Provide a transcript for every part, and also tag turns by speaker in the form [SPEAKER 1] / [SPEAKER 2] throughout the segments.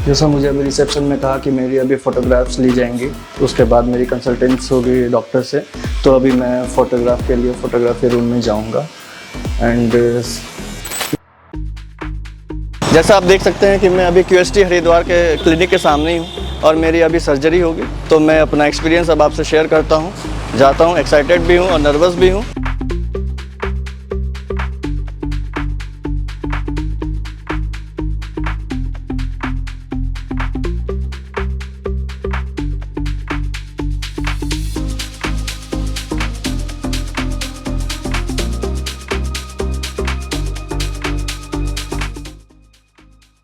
[SPEAKER 1] जैसा मुझे अभी रिसेप्शन में कहा कि मेरी अभी फ़ोटोग्राफ्स ली जाएंगी, उसके बाद मेरी कंसल्टेंस होगी डॉक्टर से। तो अभी मैं फ़ोटोग्राफ के लिए फ़ोटोग्राफी रूम में जाऊंगा। एंड जैसा आप देख सकते हैं कि मैं अभी QHT हरिद्वार के क्लिनिक के सामने ही हूँ और मेरी अभी सर्जरी होगी। तो मैं अपना एक्सपीरियंस अब आपसे शेयर करता हूँ। जाता हूँ, एक्साइटेड भी हूँ और नर्वस भी हूँ।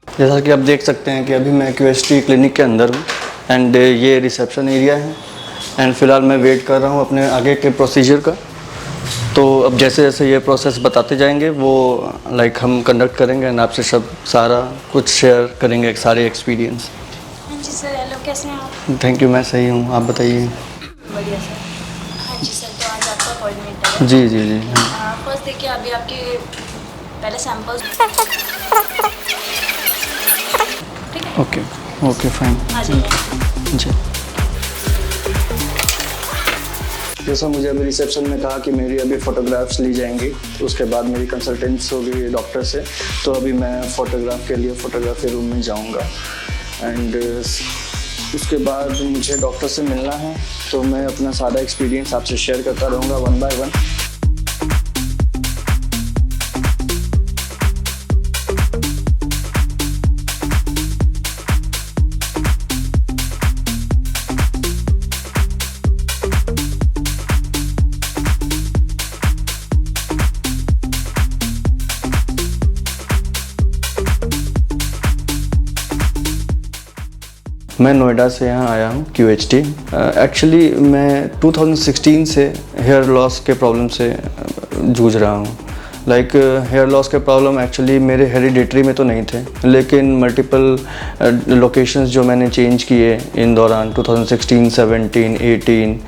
[SPEAKER 1] जैसा कि आप देख सकते हैं कि अभी मैं QHT क्लिनिक के अंदर हूँ एंड ये रिसेप्शन एरिया है। एंड फ़िलहाल मैं वेट कर रहा हूँ अपने आगे के प्रोसीजर का। तो अब जैसे जैसे ये प्रोसेस बताते जाएंगे वो हम कंडक्ट करेंगे एंड आपसे सब सारा कुछ शेयर करेंगे, सारे एक्सपीरियंस।
[SPEAKER 2] हाँ जी सर, हेलो, कैसे हैं आप?
[SPEAKER 1] थैंक यू, मैं सही हूँ, आप बताइए।
[SPEAKER 2] बढ़िया सर। हाँ जी सर, तो आज आपका अपॉइंटमेंट है।
[SPEAKER 1] जी जी जी।
[SPEAKER 2] फर्स्ट देखिए, अभी आपके पहले सैंपल्स, ठीक है?
[SPEAKER 1] Okay okay fine.
[SPEAKER 2] आ जाइए।
[SPEAKER 1] जी, जैसा मुझे अभी रिसेप्शन में कहा कि मेरी अभी फ़ोटोग्राफ्स ली जाएंगी, उसके बाद मेरी कंसल्टेंस होगी डॉक्टर से। तो अभी मैं फ़ोटोग्राफ के लिए फ़ोटोग्राफी रूम में जाऊंगा। एंड उसके बाद मुझे डॉक्टर से मिलना है। तो मैं अपना सारा एक्सपीरियंस आपसे शेयर करता रहूँगा वन बाय वन। मैं नोएडा से यहाँ आया हूँ QHT। एक्चुअली मैं 2016 से हेयर लॉस के प्रॉब्लम से जूझ रहा हूँ। हेयर लॉस के प्रॉब्लम एक्चुअली मेरे हेरिडिटरी में तो नहीं थे, लेकिन मल्टीपल लोकेशंस जो मैंने चेंज किए इन दौरान 2016, 17, 18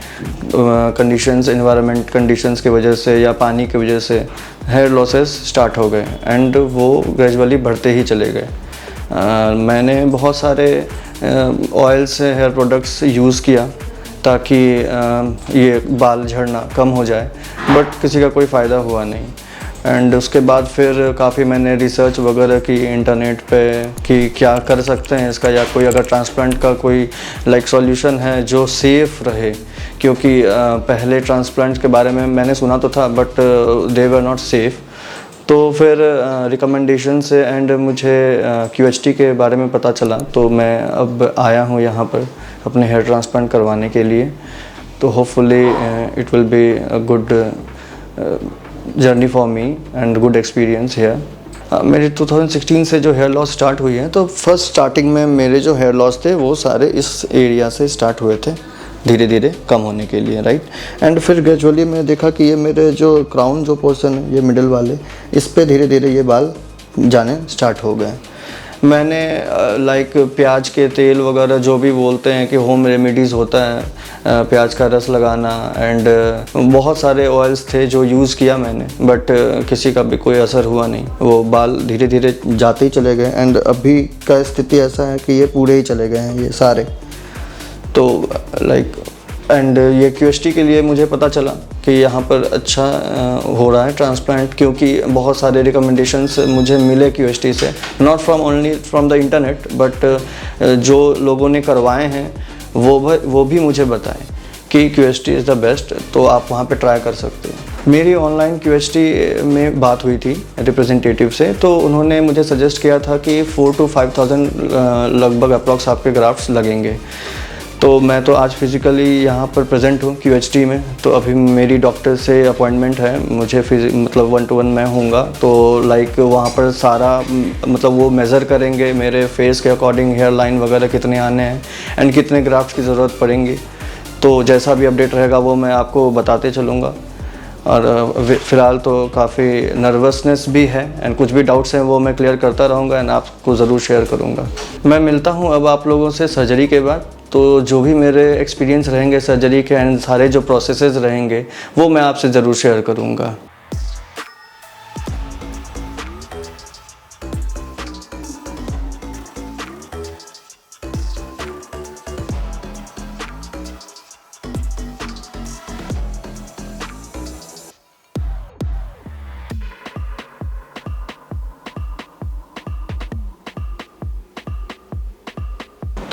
[SPEAKER 1] कंडीशंस, एनवायरनमेंट कंडीशंस की वजह से या पानी की वजह से हेयर लॉसेस स्टार्ट हो गए एंड वो ग्रेजुअली बढ़ते ही चले गए। मैंने बहुत सारे ऑयल से हेयर प्रोडक्ट्स यूज़ किया ताकि ये बाल झड़ना कम हो जाए, बट किसी का कोई फ़ायदा हुआ नहीं। एंड उसके बाद फिर काफ़ी मैंने रिसर्च वगैरह की इंटरनेट पे कि क्या कर सकते हैं इसका, या कोई अगर ट्रांसप्लांट का कोई सॉल्यूशन है जो सेफ़ रहे, क्योंकि पहले ट्रांसप्लांट के बारे में मैंने सुना तो था but they were not safe. तो फिर रिकमेंडेशन से एंड मुझे QHT के बारे में पता चला, तो मैं अब आया हूँ यहाँ पर अपने हेयर ट्रांसप्लांट करवाने के लिए। तो hopefully it will be a good journey for me and good experience here. मेरी 2016 से जो हेयर लॉस स्टार्ट हुई है, तो फर्स्ट स्टार्टिंग में मेरे जो हेयर लॉस थे वो सारे इस एरिया से स्टार्ट हुए थे, धीरे धीरे कम होने के लिए, राइट। एंड फिर ग्रेजुअली मैंने देखा कि ये मेरे जो क्राउन जो पोर्शन है, ये मिडिल वाले, इस पे धीरे धीरे ये बाल जाने स्टार्ट हो गए। मैंने प्याज के तेल वगैरह जो भी बोलते हैं कि होम रेमेडीज़ होता है, प्याज का रस लगाना एंड बहुत सारे ऑयल्स थे जो यूज़ किया मैंने, बट किसी का भी कोई असर हुआ नहीं। वो बाल धीरे धीरे जाते ही चले गए एंड अभी का स्थिति ऐसा है कि ये पूरे ही चले गए हैं ये सारे। तो एंड ये QHT के लिए मुझे पता चला कि यहाँ पर अच्छा हो रहा है ट्रांसप्लांट, क्योंकि बहुत सारे रिकमेंडेशंस मुझे मिले QHT से, not from only from the internet, but जो लोगों ने करवाए हैं वो भी मुझे बताएं कि QHT इज़ द बेस्ट, तो आप वहाँ पे ट्राई कर सकते हैं। मेरी ऑनलाइन QHT में बात हुई थी रिप्रेजेंटेटिव से, तो उन्होंने मुझे सजेस्ट किया था कि 4,000 to 5,000 लगभग अप्रॉक्स आपके ग्राफ्ट्स लगेंगे। तो मैं तो आज फिज़िकली यहाँ पर प्रेजेंट हूँ QHT में। तो अभी मेरी डॉक्टर से अपॉइंटमेंट है, मुझे 1-to-1 मैं होऊंगा। तो वहाँ पर सारा वो मेज़र करेंगे मेरे फेस के अकॉर्डिंग हेयर लाइन वगैरह कितने आने हैं एंड कितने ग्राफ्ट की ज़रूरत पड़ेंगी। तो जैसा भी अपडेट रहेगा वो मैं आपको बताते चलूँगा। और फ़िलहाल तो काफ़ी नर्वसनेस भी है एंड कुछ भी डाउट्स हैं वो मैं क्लियर करता रहूँगा एंड आपको ज़रूर शेयर करूँगा। मैं मिलता हूँ अब आप लोगों से सर्जरी के बाद। तो जो भी मेरे एक्सपीरियंस रहेंगे सर्जरी के एंड सारे जो प्रोसेसेस रहेंगे वो मैं आपसे ज़रूर शेयर करूँगा।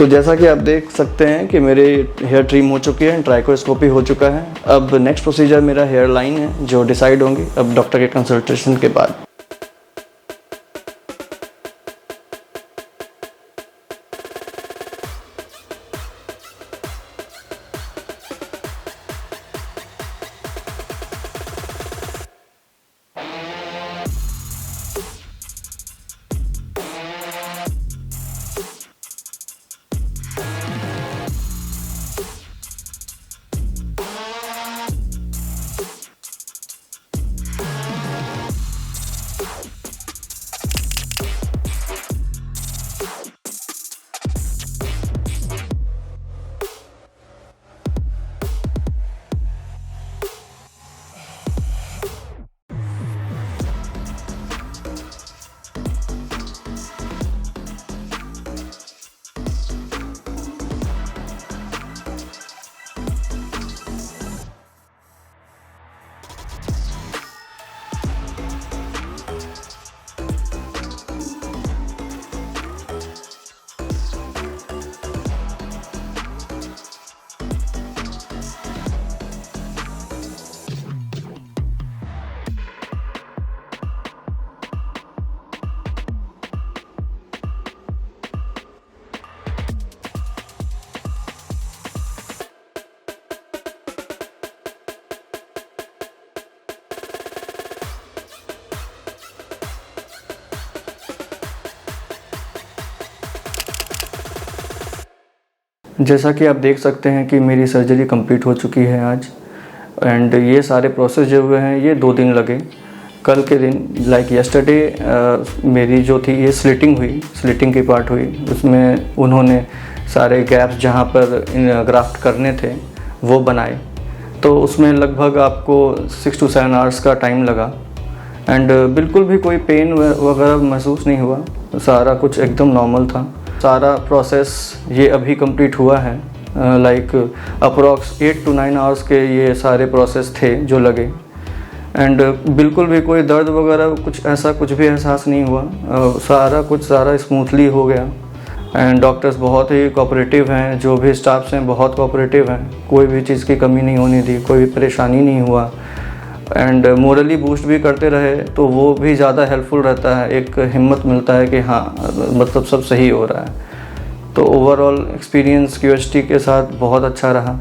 [SPEAKER 1] तो जैसा कि आप देख सकते हैं कि मेरे हेयर ट्रिम हो चुकी है, ट्राइकोस्कोपी हो चुका है। अब नेक्स्ट प्रोसीजर मेरा हेयर लाइन है जो डिसाइड होंगी अब डॉक्टर के कंसल्टेशन के बाद। जैसा कि आप देख सकते हैं कि मेरी सर्जरी कंप्लीट हो चुकी है आज, एंड ये सारे प्रोसेस जो हुए हैं ये 2 दिन लगे। कल के दिन लाइक यस्टरडे मेरी जो थी ये स्लिटिंग की पार्ट हुई, उसमें उन्होंने सारे गैप्स जहाँ पर ग्राफ्ट करने थे वो बनाए, तो उसमें लगभग आपको 6 to 7 आवर्स का टाइम लगा। एंड बिल्कुल भी कोई पेन वगैरह महसूस नहीं हुआ, सारा कुछ एकदम नॉर्मल था। सारा प्रोसेस ये अभी कंप्लीट हुआ है, लाइक अप्रॉक्स 8 to 9 आवर्स के ये सारे प्रोसेस थे जो लगे। एंड बिल्कुल भी कोई दर्द वगैरह कुछ भी एहसास नहीं हुआ, सारा स्मूथली हो गया। एंड डॉक्टर्स बहुत ही कोऑपरेटिव हैं, जो भी स्टाफ्स हैं बहुत कोऑपरेटिव हैं, कोई भी चीज़ की कमी नहीं होने दी, कोई भी परेशानी नहीं हुआ। एंड मोरली बूस्ट भी करते रहे तो वो भी ज़्यादा हेल्पफुल रहता है, एक हिम्मत मिलता है कि हाँ मतलब सब सही हो रहा है। तो ओवरऑल एक्सपीरियंस QHT के साथ बहुत अच्छा रहा,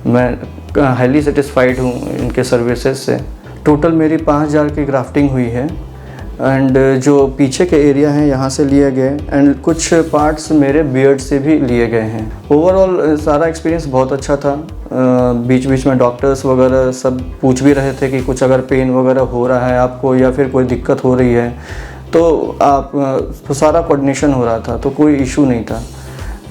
[SPEAKER 1] मैं हाईली सेटिस्फाइड हूँ इनके सर्विसेज से। टोटल मेरी 5000 की ग्राफ्टिंग हुई है, एंड जो पीछे के एरिया हैं यहाँ से लिए गए, एंड कुछ पार्ट्स मेरे बियर्ड से भी लिए गए हैं। ओवरऑल सारा एक्सपीरियंस बहुत अच्छा था। बीच बीच में डॉक्टर्स वगैरह सब पूछ भी रहे थे कि कुछ अगर पेन वगैरह हो रहा है आपको या फिर कोई दिक्कत हो रही है तो तो सारा कोऑर्डिनेशन हो रहा था, तो कोई इशू नहीं था।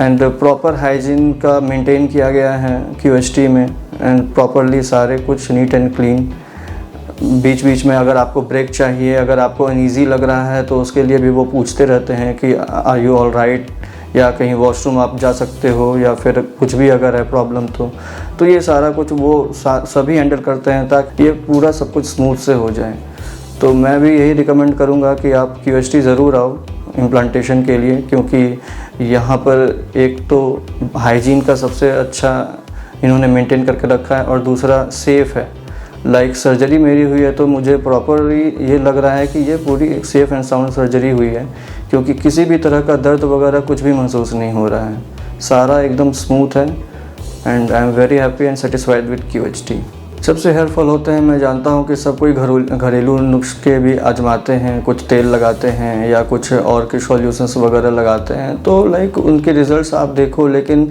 [SPEAKER 1] एंड प्रॉपर हाइजीन का मेंटेन किया गया है QHT में, एंड प्रॉपरली सारे कुछ नीट एंड क्लीन। बीच बीच में अगर आपको ब्रेक चाहिए, अगर आपको अनईजी लग रहा है तो उसके लिए भी वो पूछते रहते हैं कि आर यू ऑल राइट, या कहीं वॉशरूम आप जा सकते हो, या फिर कुछ भी अगर है प्रॉब्लम तो ये सारा कुछ वो सभी हैंडल करते हैं ताकि ये पूरा सब कुछ स्मूथ से हो जाए। तो मैं भी यही रिकमेंड करूँगा कि आप QHT ज़रूर आओ इम्प्लांटेशन के लिए, क्योंकि यहाँ पर एक तो हाइजीन का सबसे अच्छा इन्होंने मेंटेन करके रखा है, और दूसरा सेफ़ है। लाइक सर्जरी मेरी हुई है तो मुझे प्रॉपरली ये लग रहा है कि ये पूरी एक सेफ़ एंड साउंड सर्जरी हुई है, क्योंकि किसी भी तरह का दर्द वगैरह कुछ भी महसूस नहीं हो रहा है, सारा एकदम स्मूथ है। And I am very happy and satisfied with QHT। सबसे हेयर फॉल होते हैं, मैं जानता हूँ कि सब कोई घरेलू नुस्खे भी आजमाते हैं, कुछ तेल लगाते हैं या कुछ और के सॉल्यूशंस वगैरह लगाते हैं, तो लाइक उनके रिज़ल्ट्स आप देखो, लेकिन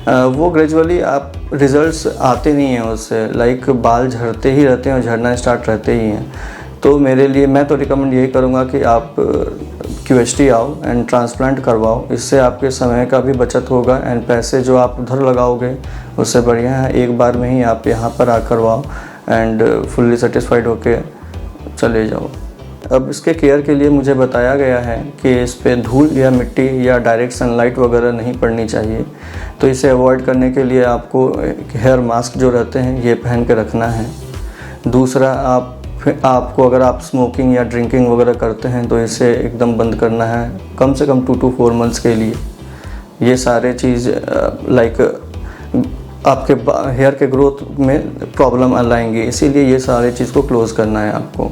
[SPEAKER 1] वो ग्रेजुअली आप रिज़ल्ट्स आते नहीं हैं उससे, लाइक बाल झड़ते ही रहते हैं और झड़ना स्टार्ट रहते ही हैं। तो मेरे लिए मैं तो रिकमेंड यही करूँगा कि आप QHT आओ एंड ट्रांसप्लांट करवाओ, इससे आपके समय का भी बचत होगा, एंड पैसे जो आप उधर लगाओगे उससे बढ़िया है एक बार में ही आप यहाँ पर आ करवाओ एंड फुल्ली सेटिस्फाइड होके चले जाओ। अब इसके केयर के लिए मुझे बताया गया है कि इस पे धूल या मिट्टी या डायरेक्ट सनलाइट वगैरह नहीं पड़नी चाहिए, तो इसे अवॉइड करने के लिए आपको हेयर मास्क जो रहते हैं ये पहन के रखना है। दूसरा आपको अगर आप स्मोकिंग या ड्रिंकिंग वगैरह करते हैं तो इसे एकदम बंद करना है, कम से कम 2 to 4 मंथ्स के लिए। ये सारे चीज़ लाइक आपके हेयर के ग्रोथ में प्रॉब्लम लाएंगे, इसीलिए ये सारे चीज़ को क्लोज़ करना है आपको।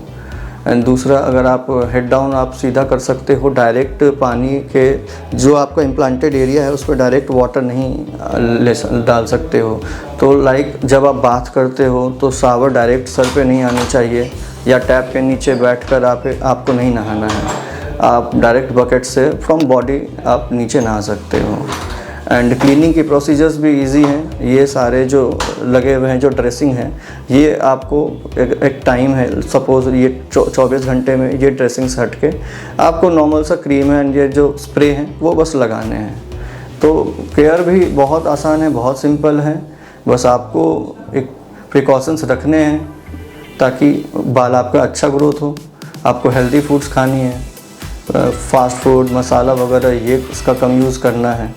[SPEAKER 1] एंड दूसरा, अगर आप हेड डाउन आप सीधा कर सकते हो, डायरेक्ट पानी के जो आपका इम्प्लांटेड एरिया है उस पर डायरेक्ट वाटर नहीं डाल सकते हो। तो लाइक जब आप बाथ करते हो तो शावर डायरेक्ट सर पे नहीं आनी चाहिए, या टैप के नीचे बैठकर आपको नहीं नहाना है। आप डायरेक्ट बकेट से फ्रॉम बॉडी आप नीचे नहा सकते हो। एंड क्लीनिंग की प्रोसीजर्स भी इजी हैं। ये सारे जो लगे हुए हैं जो ड्रेसिंग है, ये आपको एक टाइम है, सपोज़ ये 24 घंटे में ये ड्रेसिंग्स हट के आपको नॉर्मल सा क्रीम है ये जो स्प्रे हैं वो बस लगाने हैं। तो केयर भी बहुत आसान है, बहुत सिंपल है, बस आपको एक प्रिकॉशंस रखने हैं ताकि बाल आपका अच्छा ग्रोथ हो। आपको हेल्दी फूड्स खानी है, फास्ट फूड मसाला वगैरह ये इसका कम यूज़ करना है।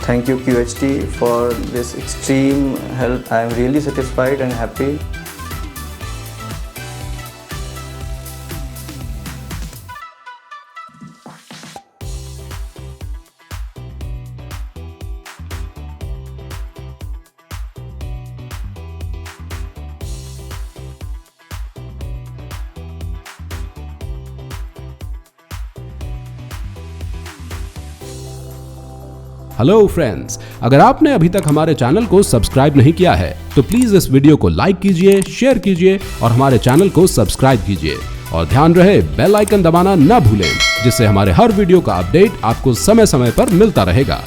[SPEAKER 1] Thank you QHT for this extreme help. I am really satisfied and happy.
[SPEAKER 3] Hello friends, अगर आपने अभी तक हमारे चैनल को सब्सक्राइब नहीं किया है तो प्लीज इस वीडियो को लाइक कीजिए, शेयर कीजिए और हमारे चैनल को सब्सक्राइब कीजिए। और ध्यान रहे बेल आइकन दबाना ना भूलें, जिससे हमारे हर वीडियो का अपडेट आपको समय समय पर मिलता रहेगा।